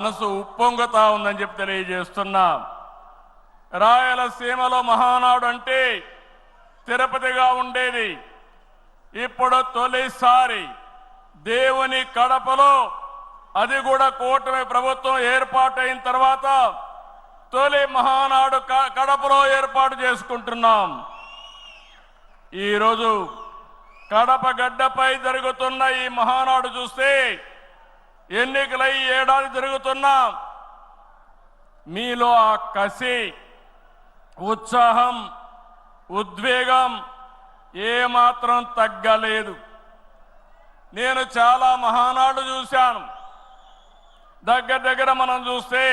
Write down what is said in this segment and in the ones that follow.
మనసు ఉప్పొంగుతా ఉందని చెప్పి తెలియజేస్తున్నా. రాయలసీమలో మహానాడు అంటే తిరుపతిగా ఉండేది. ఇప్పుడు తొలిసారి దేవుని కడపలో, అది కూడా కూటమి ప్రభుత్వం ఏర్పాటైన తర్వాత తొలి మహానాడు కడపలో ఏర్పాటు చేసుకుంటున్నాం. ఈరోజు కడప గడ్డపై జరుగుతున్న ఈ మహానాడు చూస్తే ఎన్నికలై ఏడాది జరుగుతున్నా మీలో ఆ కసి, ఉత్సాహం, ఉద్వేగం ఏమాత్రం తగ్గలేదు. నేను చాలా మహానాడు చూశాను. దగ్గర మనం చూస్తే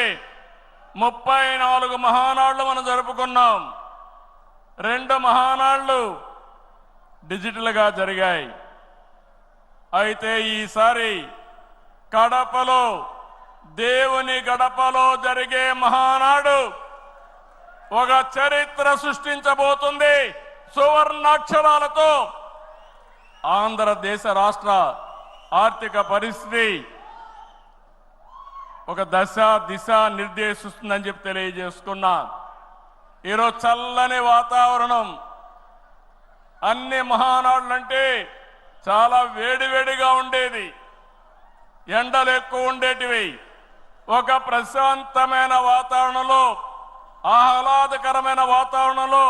34 మహానాడులు మనం జరుపుకున్నాం. 2 మహానాడులు డిజిటల్గా జరిగాయి. అయితే ఈసారి కడపలో, దేవుని గడపలో జరిగే మహానాడు ఒక చరిత్ర సృష్టించబోతుంది. సువర్ణాక్షరాలతో ఆంధ్రదేశ రాష్ట్ర ఆర్థిక పరిస్థితి ఒక దిశ నిర్దేశిస్తుందని చెప్పి తెలియజేసుకున్నా. ఈరోజు చల్లని వాతావరణం. అన్ని మహానాడులంటే చాలా వేడివేడిగా ఉండేది, ఎండలు ఎక్కువ ఉండేటివి. ఒక ప్రశాంతమైన వాతావరణంలో, ఆహ్లాదకరమైన వాతావరణంలో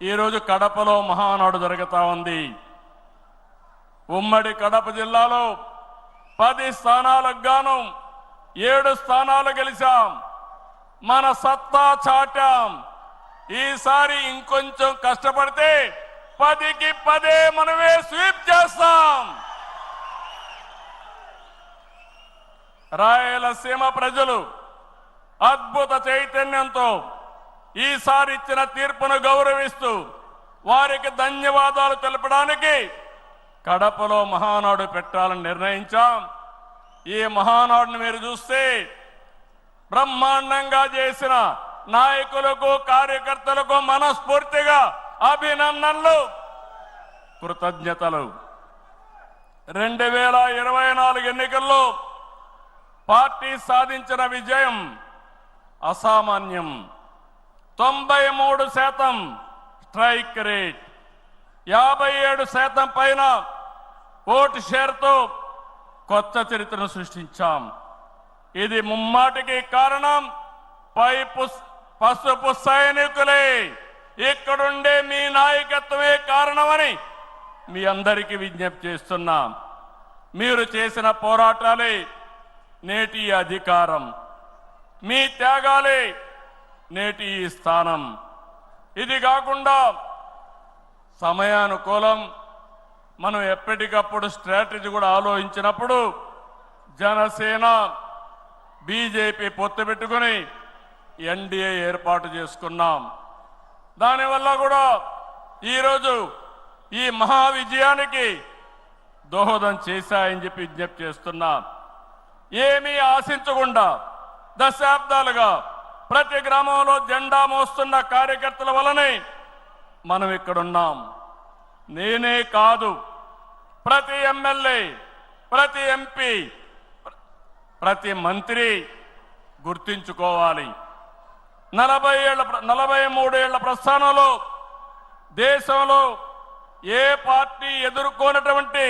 ఈరోజు కడపలో మహానాడు జరుగుతూ ఉంది. ఉమ్మడి కడప జిల్లాలో 10 స్థానాలకు గాను 7 స్థానాలు గెలిచాం. మన సత్తా చాటాం. ఈసారి ఇంకొంచెం కష్టపడితే 10కి 10 మనమే స్వీప్ చేస్తాం. రాయలసీమ ప్రజలు అద్భుత చైతన్యంతో ఈసారి ఇచ్చిన తీర్పును గౌరవిస్తూ వారికి ధన్యవాదాలు తెలపడానికి కడపలో మహానాడు పెట్టాలని నిర్ణయించాం. ఈ మహానాడును మీరు చూస్తే బ్రహ్మాండంగా చేసిన నాయకులకు, కార్యకర్తలకు మనస్ఫూర్తిగా అభినందనలు, కృతజ్ఞతలు. 2024 ఎన్నికల్లో పార్టీ సాధించిన విజయం అసామాన్యం. 93% స్ట్రైక్ రేట్, 57% పైన ఓటు షేర్తో కొత్త చరిత్రను సృష్టించాం. ఇది ముమ్మాటికి కారణం పసుపు సైనికులే. ఇక్కడుండే మీ నాయకత్వమే కారణమని మీ అందరికీ విజ్ఞప్తి చేస్తున్నాం. మీరు చేసిన పోరాటాలే నేటి అధికారం, మీ త్యాగాలే నేటి ఈ స్థానం. ఇది కాకుండా సమయానుకూలం మనం ఎప్పటికప్పుడు స్ట్రాటజీ కూడా ఆలోచించినప్పుడు జనసేన, బీజేపీ పొత్తు పెట్టుకుని ఎన్డీఏ ఏర్పాటు చేసుకున్నాం. దానివల్ల కూడా ఈరోజు ఈ మహా విజయానికి దోహదం చేశాయని చెప్పి విజ్ఞప్తి చేస్తున్నా. ఏమీ ఆశించకుండా దశాబ్దాలుగా ప్రతి గ్రామంలో జెండా మోస్తున్న కార్యకర్తల వలనే మనం ఇక్కడున్నాం. నేనే కాదు, ప్రతి ఎమ్మెల్యే, ప్రతి ఎంపీ, ప్రతి మంత్రి గుర్తించుకోవాలి. 43 ఏళ్ల ప్రస్థానంలో దేశంలో ఏ పార్టీ ఎదుర్కొన్నటువంటి